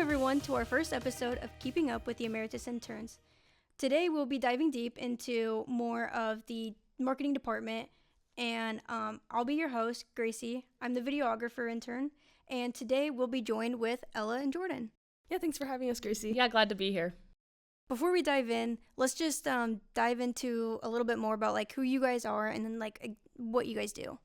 everyone, to our first episode of Keeping Up with the Ameritas Interns. Today, we'll be diving deep into more of the marketing department, and I'll be your host, Gracie. I'm the videographer intern, and today we'll be joined with Ella and Jordan. Yeah, thanks for having us, Gracie. Yeah, glad to be here. Before we dive in, let's just dive into a little bit more about like who you guys are and then like what you guys do.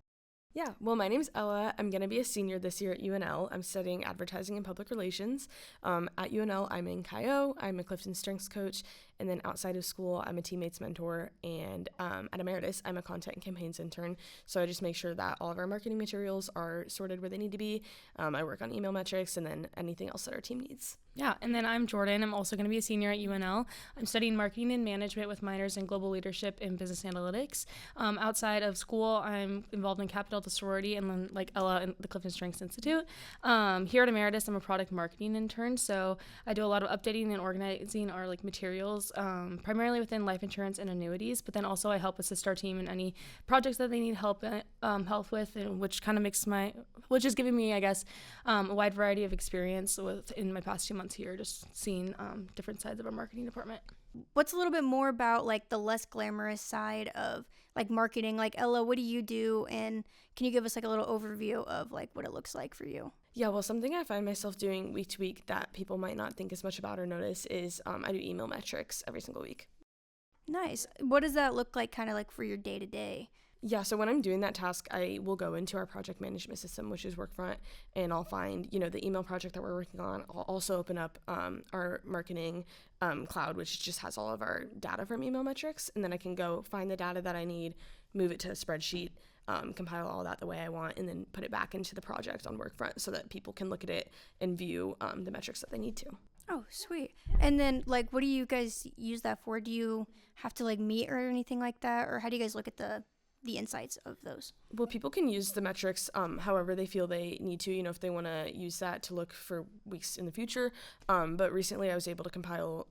Yeah, well, my name's Ella. I'm going to be a senior this year at UNL. I'm studying advertising and public relations. At UNL, I'm in CIO. I'm a Clifton strengths coach. And then outside of school, I'm a teammates mentor. And at Ameritas, I'm a content and campaigns intern. So I just make sure that all of our marketing materials are sorted where they need to be. I work on email metrics and then anything else that our team needs. Yeah, and then I'm Jordan. I'm also going to be a senior at UNL. I'm studying marketing and management with minors in global leadership and business analytics. Outside of school, I'm involved in Capital Delta Sorority and then like Ella in the Clifton Strengths Institute. Here at Ameritas, I'm a product marketing intern, so I do a lot of updating and organizing our like materials, primarily within life insurance and annuities. But then also I help assist our team in any projects that they need help with, and which is giving me, I guess, a wide variety of experience in my past 2 months here, just seeing different sides of our marketing department. What's a little bit more about like the less glamorous side of like marketing? Like Ella, what do you do? And can you give us like a little overview of like what it looks like for you? Yeah, well, something I find myself doing week to week that people might not think as much about or notice is I do email metrics every single week. Nice. What does that look like kind of like for your day to day? Yeah, so when I'm doing that task, I will go into our project management system, which is Workfront, and I'll find, the email project that we're working on. I'll also open up our marketing cloud, which just has all of our data from email metrics, and then I can go find the data that I need, move it to a spreadsheet, compile all that the way I want, and then put it back into the project on Workfront so that people can look at it and view the metrics that they need to. Oh, sweet. And then, like, what do you guys use that for? Do you have to, like, meet or anything like that? Or how do you guys look at the insights of those? Well, people can use the metrics however they feel they need to, if they want to use that to look for weeks in the future. But recently I was able to compile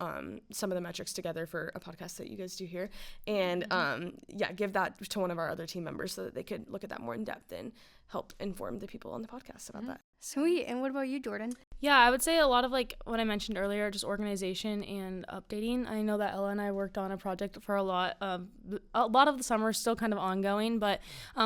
some of the metrics together for a podcast that you guys do here and give that to one of our other team members so that they could look at that more in depth and help inform the people on the podcast about that. Sweet. And what about you, Jordan? Yeah, I would say a lot of like what I mentioned earlier, just organization and updating. I know that Ella and I worked on a project for a lot of the summer, still kind of ongoing, but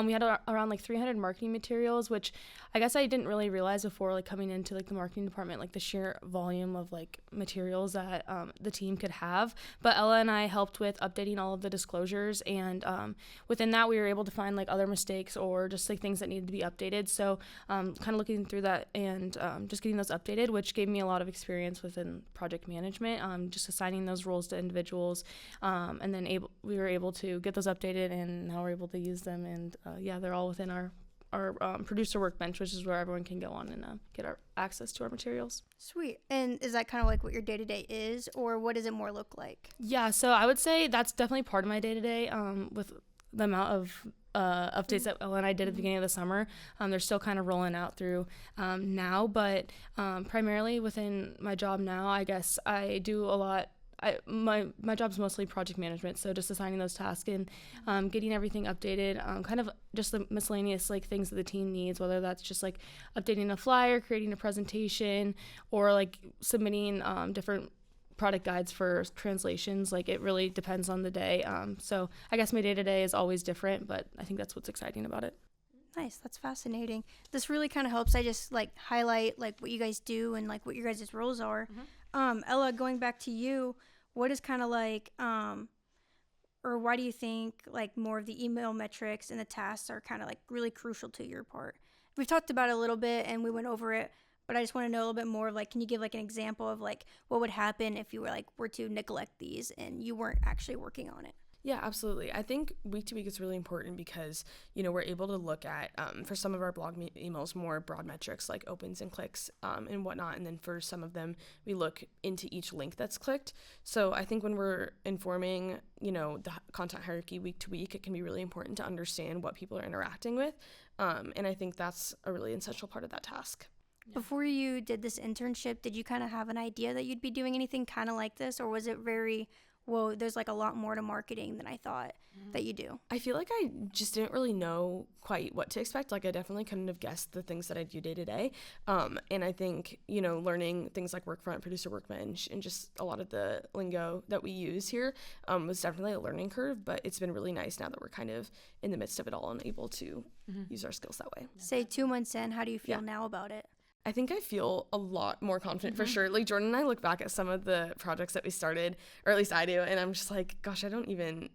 we had around like 300 marketing materials, which I guess I didn't really realize before like coming into like the marketing department, like the sheer volume of like materials that the team could have. But Ella and I helped with updating all of the disclosures, and within that we were able to find like other mistakes or just like things that needed to be updated. So kind of looking through that and just getting those updated, which gave me a lot of experience within project management, just assigning those roles to individuals, and then we were able to get those updated, and now we're able to use them, and they're all within our producer workbench, which is where everyone can go on and get our access to our materials. Sweet. And is that kind of like what your day-to-day is, or what does it more look like? Yeah, so I would say that's definitely part of my day-to-day, with the amount of updates that Ella and I did at the beginning of the summer. They're still kind of rolling out through now, but primarily within my job now, I guess I do a lot. My job's mostly project management, so just assigning those tasks and getting everything updated, kind of just the miscellaneous like things that the team needs, whether that's just like updating a flyer, creating a presentation, or like submitting different product guides for translations. Like it really depends on the day. So I guess my day-to-day is always different, but I think that's what's exciting about it. Nice. That's fascinating. This really kind of helps. I just like highlight like what you guys do and like what your guys' roles are. Mm-hmm. Ella, going back to you, what is kind of like, or why do you think like more of the email metrics and the tasks are kind of like really crucial to your part? We've talked about it a little bit and we went over it, but I just want to know a little bit more. Like, can you give like an example of like what would happen if you were to neglect these and you weren't actually working on it? Yeah, absolutely. I think week to week is really important because, we're able to look at, for some of our blog emails, more broad metrics like opens and clicks and whatnot. And then for some of them, we look into each link that's clicked. So I think when we're informing, the content hierarchy week to week, it can be really important to understand what people are interacting with. And I think that's a really essential part of that task. Yeah. Before you did this internship, did you kind of have an idea that you'd be doing anything kind of like this, or was it very whoa, there's like a lot more to marketing than I thought that you do? I feel like I just didn't really know quite what to expect. Like I definitely couldn't have guessed the things that I do day to day. And I think, learning things like Workfront, Producer Workbench, and just a lot of the lingo that we use here was definitely a learning curve, but it's been really nice now that we're kind of in the midst of it all and able to use our skills that way. Say 2 months in, how do you feel now about it? I think I feel a lot more confident for sure. Like Jordan and I look back at some of the projects that we started, or at least I do, and I'm just like, gosh, I didn't even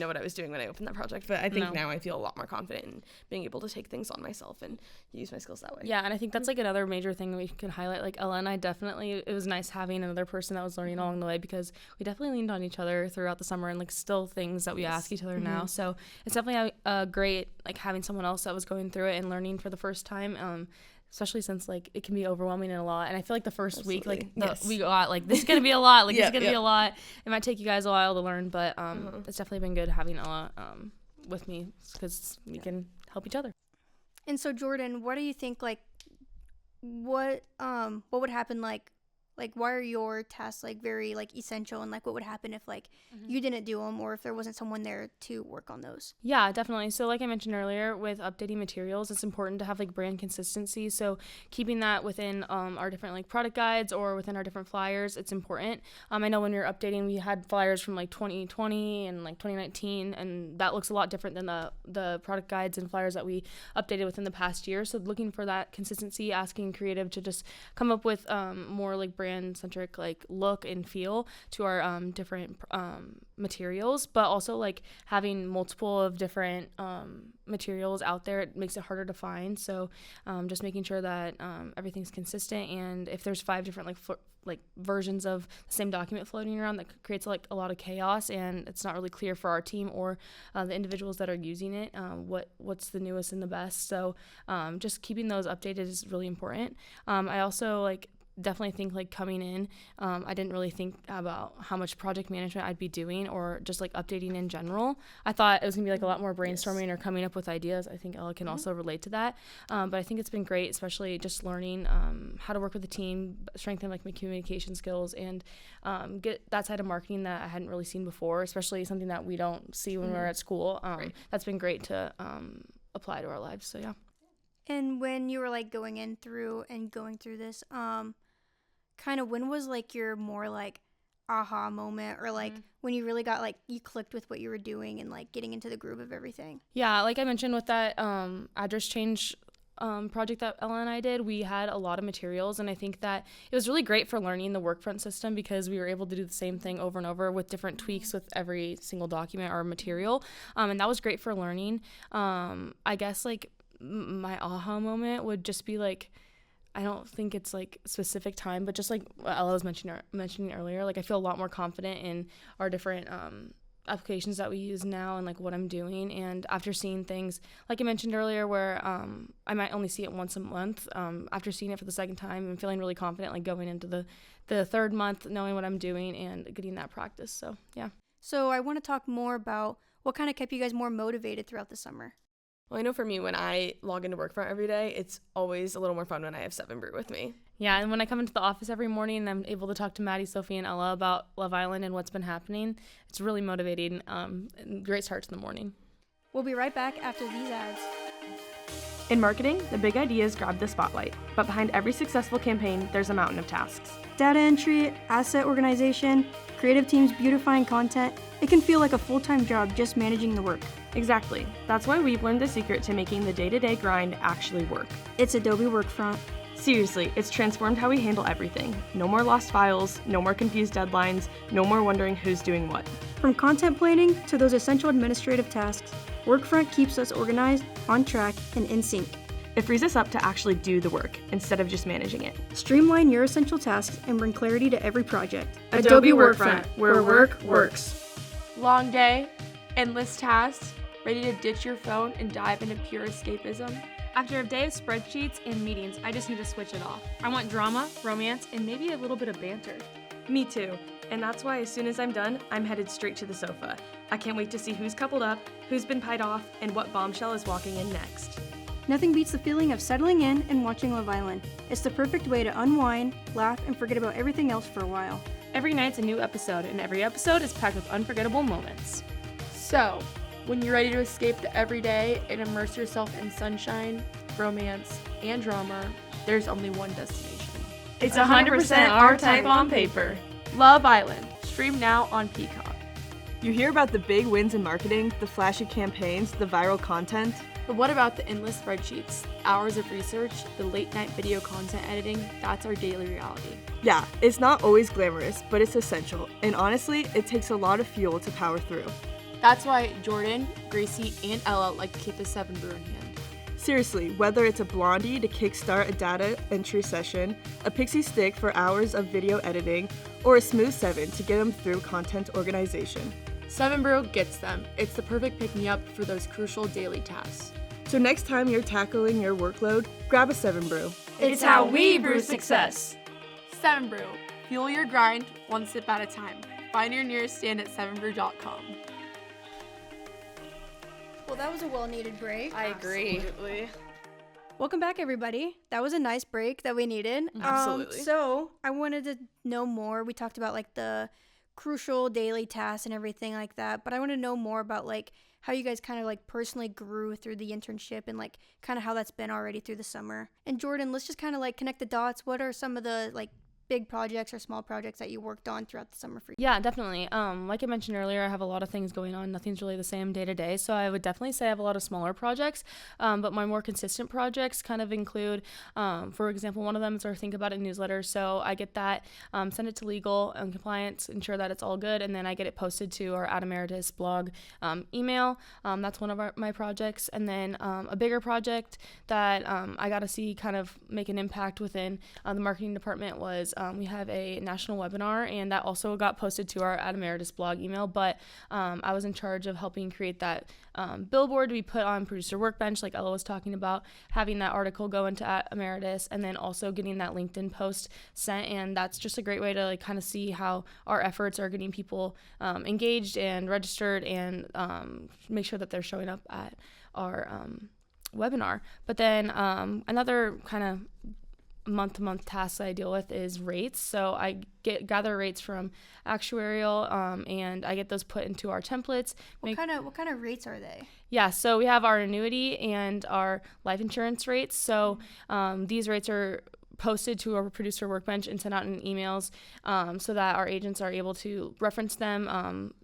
know what I was doing when I opened that project. But I think now I feel a lot more confident in being able to take things on myself and use my skills that way. Yeah, and I think that's like another major thing we can highlight. Like Ella and I it was nice having another person that was learning along the way, because we definitely leaned on each other throughout the summer, and like still things that we ask each other now. So it's definitely great like having someone else that was going through it and learning for the first time. Especially since like it can be overwhelming and a lot, and I feel like the first week like we got like this is gonna be a lot, like this is gonna be a lot. It might take you guys a while to learn, but it's definitely been good having Ella with me, because we can help each other. And so Jordan, what do you think, like what would happen, like why are your tasks like very like essential, and like what would happen if like you didn't do them, or if there wasn't someone there to work on those? Yeah, definitely. So like I mentioned earlier, with updating materials, it's important to have like brand consistency. So keeping that within our different like product guides or within our different flyers, it's important. I know when we were updating, we had flyers from like 2020 and like 2019, and that looks a lot different than the product guides and flyers that we updated within the past year. So looking for that consistency, asking creative to just come up with more like brand-centric like look and feel to our different materials, but also like having multiple of different materials out there, it makes it harder to find. So just making sure that everything's consistent, and if there's 5 different like versions of the same document floating around, that creates like a lot of chaos, and it's not really clear for our team or the individuals that are using it what's the newest and the best. So just keeping those updated is really important. I also like definitely think like coming in, I didn't really think about how much project management I'd be doing, or just like updating in general. I thought it was gonna be like a lot more brainstorming or coming up with ideas. I think Ella can also relate to that. But I think it's been great, especially just learning how to work with a team, strengthen like my communication skills, and get that side of marketing that I hadn't really seen before, especially something that we don't see when we're at school. That's been great to apply to our lives. So yeah. And when you were like going through this, kind of when was like your more like aha moment, or like when you really got like you clicked with what you were doing and like getting into the groove of everything? Yeah, like I mentioned with that address change project that Ella and I did, we had a lot of materials, and I think that it was really great for learning the Workfront system, because we were able to do the same thing over and over with different tweaks with every single document or material, and that was great for learning. I guess like my aha moment would just be like, I don't think it's like specific time, but just like what Ella was mentioning earlier, like I feel a lot more confident in our different applications that we use now, and like what I'm doing. And after seeing things, like I mentioned earlier, where I might only see it once a month, after seeing it for the second time and feeling really confident, like going into the third month, knowing what I'm doing and getting that practice. So yeah. So I want to talk more about what kind of kept you guys more motivated throughout the summer. Well, I know for me, when I log into Workfront every day, it's always a little more fun when I have 7 Brew with me. Yeah, and when I come into the office every morning and I'm able to talk to Maddie, Sophie, and Ella about Love Island and what's been happening, it's really motivating. And great start to the morning. We'll be right back after these ads. In marketing, the big ideas grab the spotlight, but behind every successful campaign, there's a mountain of tasks. Data entry, asset organization, creative teams beautifying content. It can feel like a full-time job just managing the work. Exactly. That's why we've learned the secret to making the day-to-day grind actually work. It's Adobe Workfront. Seriously, it's transformed how we handle everything. No more lost files, no more confused deadlines, no more wondering who's doing what. From content planning to those essential administrative tasks, Workfront keeps us organized, on track, and in sync. It frees us up to actually do the work instead of just managing it. Streamline your essential tasks and bring clarity to every project. Adobe Workfront, where work works. Long day, endless tasks, ready to ditch your phone and dive into pure escapism? After a day of spreadsheets and meetings, I just need to switch it off. I want drama, romance, and maybe a little bit of banter. Me too. And that's why as soon as I'm done, I'm headed straight to the sofa. I can't wait to see who's coupled up, who's been pied off, and what bombshell is walking in next. Nothing beats the feeling of settling in and watching Love Island. It's the perfect way to unwind, laugh, and forget about everything else for a while. Every night's a new episode, and every episode is packed with unforgettable moments. So, when you're ready to escape the everyday and immerse yourself in sunshine, romance, and drama, there's only one destination. It's 100% our type on paper. Love Island. Stream now on Peacock. You hear about the big wins in marketing, the flashy campaigns, the viral content. But what about the endless spreadsheets, hours of research, the late-night video content editing? That's our daily reality. Yeah, it's not always glamorous, but it's essential. And honestly, it takes a lot of fuel to power through. That's why Jordan, Gracie, and Ella like to keep the 7 brew in hand. Seriously, whether it's a blondie to kickstart a data entry session, a pixie stick for hours of video editing, or a smooth 7 to get them through content organization. 7 brew gets them. It's the perfect pick-me-up for those crucial daily tasks. So next time you're tackling your workload, grab a 7 brew. It's how we brew success. 7 brew. Fuel your grind one sip at a time. Find your nearest stand at 7brew.com. Well, that was a well-needed break. I agree. Absolutely. Welcome back, everybody. That was a nice break that we needed. Absolutely. So I wanted to know more. We talked about like the crucial daily tasks and everything like that, but I want to know more about like how you guys kind of like personally grew through the internship and like kind of how that's been already through the summer. And Jordan, let's just kind of like connect the dots. What are some of the like big projects or small projects that you worked on throughout the summer for you? Yeah, definitely. Like I mentioned earlier, I have a lot of things going on. Nothing's really the same day to day. So I would definitely say I have a lot of smaller projects. But my more consistent projects kind of include, for example, one of them is our Think About It newsletter. So I get that, send it to legal and compliance, ensure that it's all good, and then I get it posted to our Ameritas blog email. That's one of my projects. And then a bigger project that I got to see kind of make an impact within the marketing department was we have a national webinar, and that also got posted to our Ameritas blog email, but I was in charge of helping create that billboard to be put on Producer Workbench, like Ella was talking about, having that article go into Ameritas, and then also getting that LinkedIn post sent, and that's just a great way to like kind of see how our efforts are getting people engaged and registered, and make sure that they're showing up at our webinar. But then another kind of month-to-month tasks I deal with is rates. So I gather rates from actuarial, and I get those put into our templates. What kind of rates are they? Yeah, so we have our annuity and our life insurance rates. So these rates are posted to our Producer Workbench and sent out in emails, so that our agents are able to reference them.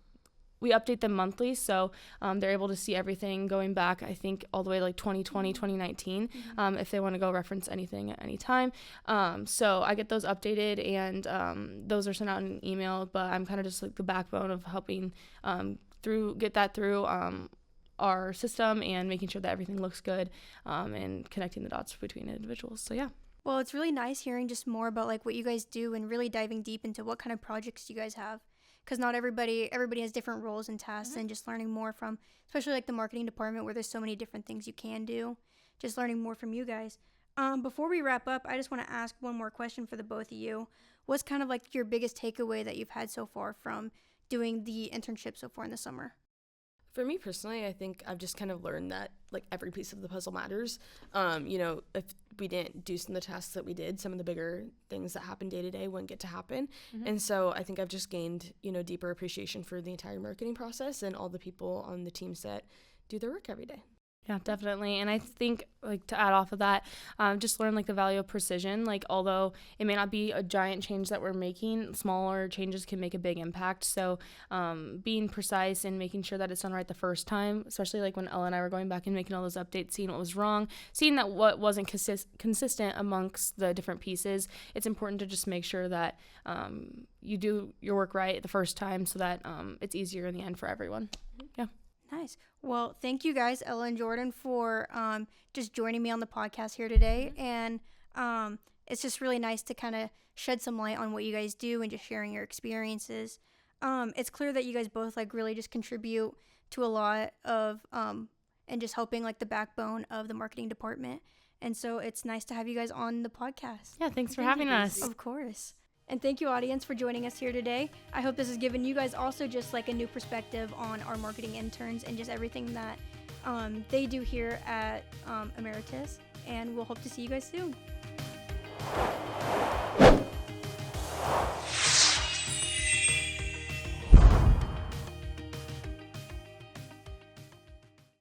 We update them monthly, so they're able to see everything going back, I think, all the way like 2020, 2019, if they want to go reference anything at any time. So I get those updated, and those are sent out in an email, but I'm kind of just like the backbone of helping get that through our system and making sure that everything looks good, and connecting the dots between individuals. So yeah. Well, it's really nice hearing just more about like what you guys do and really diving deep into what kind of projects you guys have. Because not everybody has different roles and tasks, and just learning more from, especially like the marketing department where there's so many different things you can do, just learning more from you guys. Before we wrap up, I just want to ask one more question for the both of you. What's kind of like your biggest takeaway that you've had so far from doing the internship so far in the summer? For me personally, I think I've just kind of learned that like every piece of the puzzle matters. If we didn't do some of the tasks that we did, some of the bigger things that happen day to day wouldn't get to happen. And so I think I've just gained, deeper appreciation for the entire marketing process and all the people on the teams that do their work every day. Yeah, definitely. And I think, like, to add off of that, just learn, like, the value of precision. Like, although it may not be a giant change that we're making, smaller changes can make a big impact. So being precise and making sure that it's done right the first time, especially, like, when Ella and I were going back and making all those updates, seeing what was wrong, seeing that what wasn't consistent amongst the different pieces, it's important to just make sure that you do your work right the first time so that it's easier in the end for everyone. Yeah. Nice. Well, thank you guys, Ella and Jordan, for just joining me on the podcast here today. And it's just really nice to kind of shed some light on what you guys do and just sharing your experiences. It's clear that you guys both like really just contribute to a lot of and just helping like the backbone of the marketing department. And so it's nice to have you guys on the podcast. Yeah, thanks for having us. Of course. And thank you, audience, for joining us here today. I hope this has given you guys also just like a new perspective on our marketing interns and just everything that they do here at Ameritas. And we'll hope to see you guys soon.